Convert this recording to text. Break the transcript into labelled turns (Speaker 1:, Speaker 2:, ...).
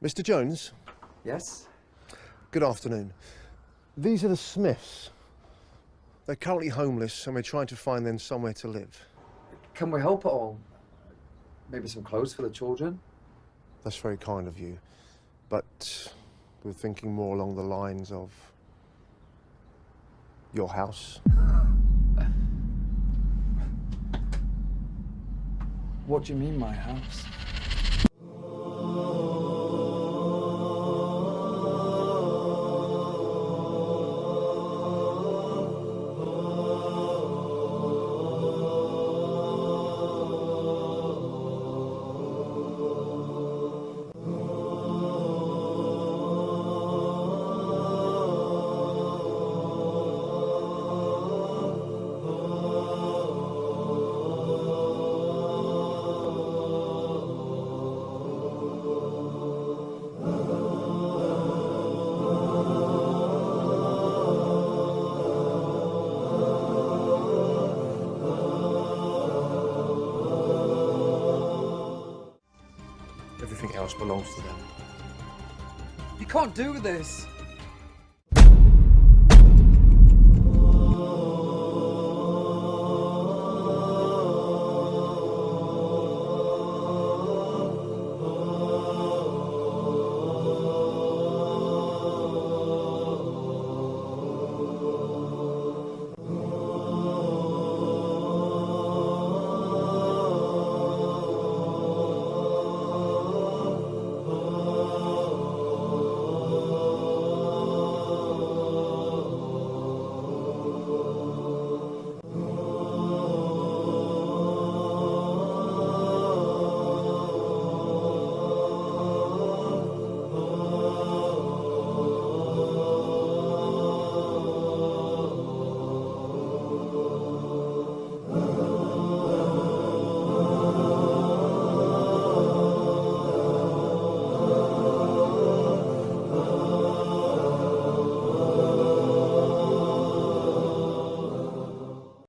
Speaker 1: Mr. Jones?
Speaker 2: Yes?
Speaker 1: Good afternoon. These are the Smiths. They're currently homeless and we're trying to find them somewhere to live.
Speaker 2: Can we help at all? Maybe some clothes for the children?
Speaker 1: That's very kind of you, but we're thinking more along the lines of your house.
Speaker 2: What do you mean, my house?
Speaker 1: Everything else belongs to them.
Speaker 2: You can't do this!